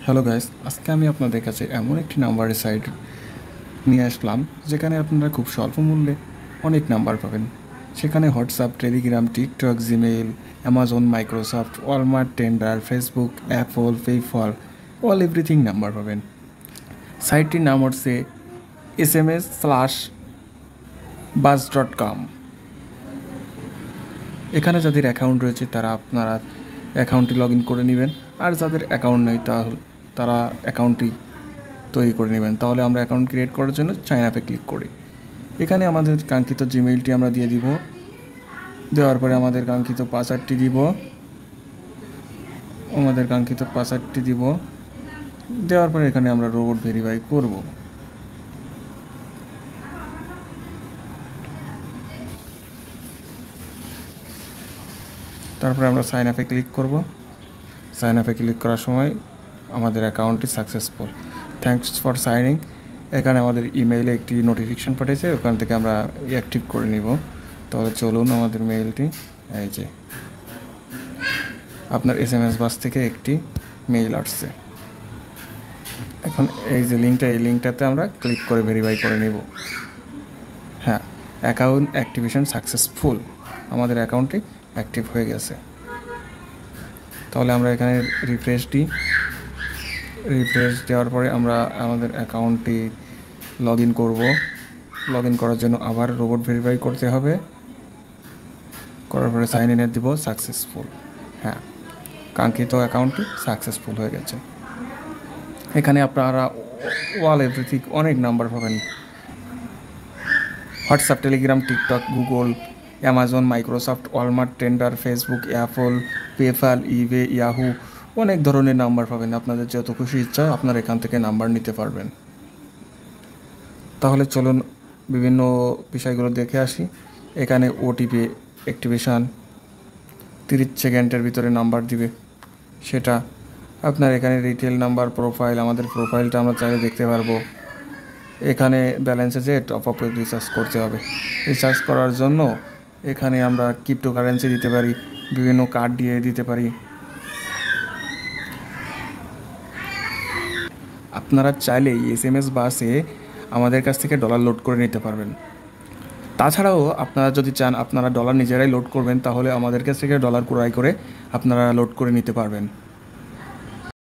Hello guys, আজকে আমি আপনাদের কাছে এমন একটি নাম্বারের সাইট নিয়ে আসলাম যেখানে আপনারা খুব স্বল্প মূল্যে অনেক নাম্বার পাবেন। সেখানে WhatsApp, Telegram, TikTok, Gmail, Amazon, Microsoft, Walmart, Tinder, Facebook, Apple, PayPal, all everything number পাবেন। সাইটটির নাম হচ্ছে sms/buzz.com। এখানে যাদের অ্যাকাউন্ট রয়েছে তারা আপনারা অ্যাকাউন্টটি লগ ইন করে নেবেন, আর যাদের অ্যাকাউন্ট নেই তারা অ্যাকাউন্টটি তৈরি করে নেবেন। তাহলে আমরা অ্যাকাউন্ট ক্রিয়েট করার জন্য সাইন আপে ক্লিক করি। এখানে আমাদের কাঙ্ক্ষিত জিমেইলটি আমরা দিয়ে দিব। দেওয়ার পরে আমাদের কাঙ্ক্ষিত পাসওয়ার্ডটি দিব। দেওয়ার পরে এখানে আমরা রোবট ভেরিফাই করব। তারপরে আমরা সাইন আপে ক্লিক করব। সাইন আপে ক্লিক করার সময় আমাদের অ্যাকাউন্টটি সাকসেসফুল, থ্যাঙ্কস ফর সাইনিং। এখানে আমাদের ইমেইলে একটি নোটিফিকেশান পাঠিয়েছে, ওখান থেকে আমরা অ্যাক্টিভ করে নিব। তাহলে চলুন, আমাদের মেইলটি এই যে আপনার SMS বাস থেকে একটি মেইল আসছে। এখন এই যে এই লিঙ্কটাতে আমরা ক্লিক করে ভেরিফাই করে নেব। হ্যাঁ, অ্যাকাউন্ট অ্যাক্টিভেশন সাকসেসফুল, আমাদের অ্যাকাউন্টটি অ্যাক্টিভ হয়ে গেছে। তাহলে আমরা এখানে রিফ্রেশ দেওয়ার পরে আমরা আমাদের অ্যাকাউন্টটি লগ ইন করব। লগ ইন করার জন্য আবার রোবট ভেরিফাই করতে হবে। করার পরে সাইন ইনে দিব সাকসেসফুল। হ্যাঁ, কাঙ্ক্ষিত অ্যাকাউন্টটি সাকসেসফুল হয়ে গেছে। এখানে আপনারা অল এভরিথিং অনেক নাম্বার পাবেন। WhatsApp, Telegram, TikTok, Google, Amazon, Microsoft, Walmart, Tinder, Facebook, Apple, PayPal, eBay, Yahoo, অনেক ধরনের নাম্বার পাবেন। আপনাদের যত খুশি ইচ্ছা আপনারা এখান থেকে নাম্বার নিতে পারবেন। তাহলে চলুন বিভিন্ন বিষয়গুলো দেখে আসি। এখানে ওটিপি অ্যাক্টিভেশান 30 সেকেন্ডের ভিতরে নাম্বার দিবে, সেটা আপনার এখানে রিটেল নাম্বার, প্রোফাইল, আমাদের প্রোফাইলটা আমরা চাইলে দেখতে পারবো। এখানে ব্যালেন্সে যে টপ আপ রিচার্জ করতে হবে। রিচার্জ করার জন্য এখানে আমরা ক্রিপ্টোকারেন্সি দিতে পারি, বিভিন্ন কার্ড দিয়ে দিতে পারি। আপনারা চাইলেই SMS বাসে আমাদের কাছ থেকে ডলার লোড করে নিতে পারবেন। তাছাড়াও আপনারা যদি চান আপনারা ডলার নিজেরাই লোড করবেন, তাহলে আমাদের কাছ থেকে ডলার ক্রয় করে আপনারা লোড করে নিতে পারবেন।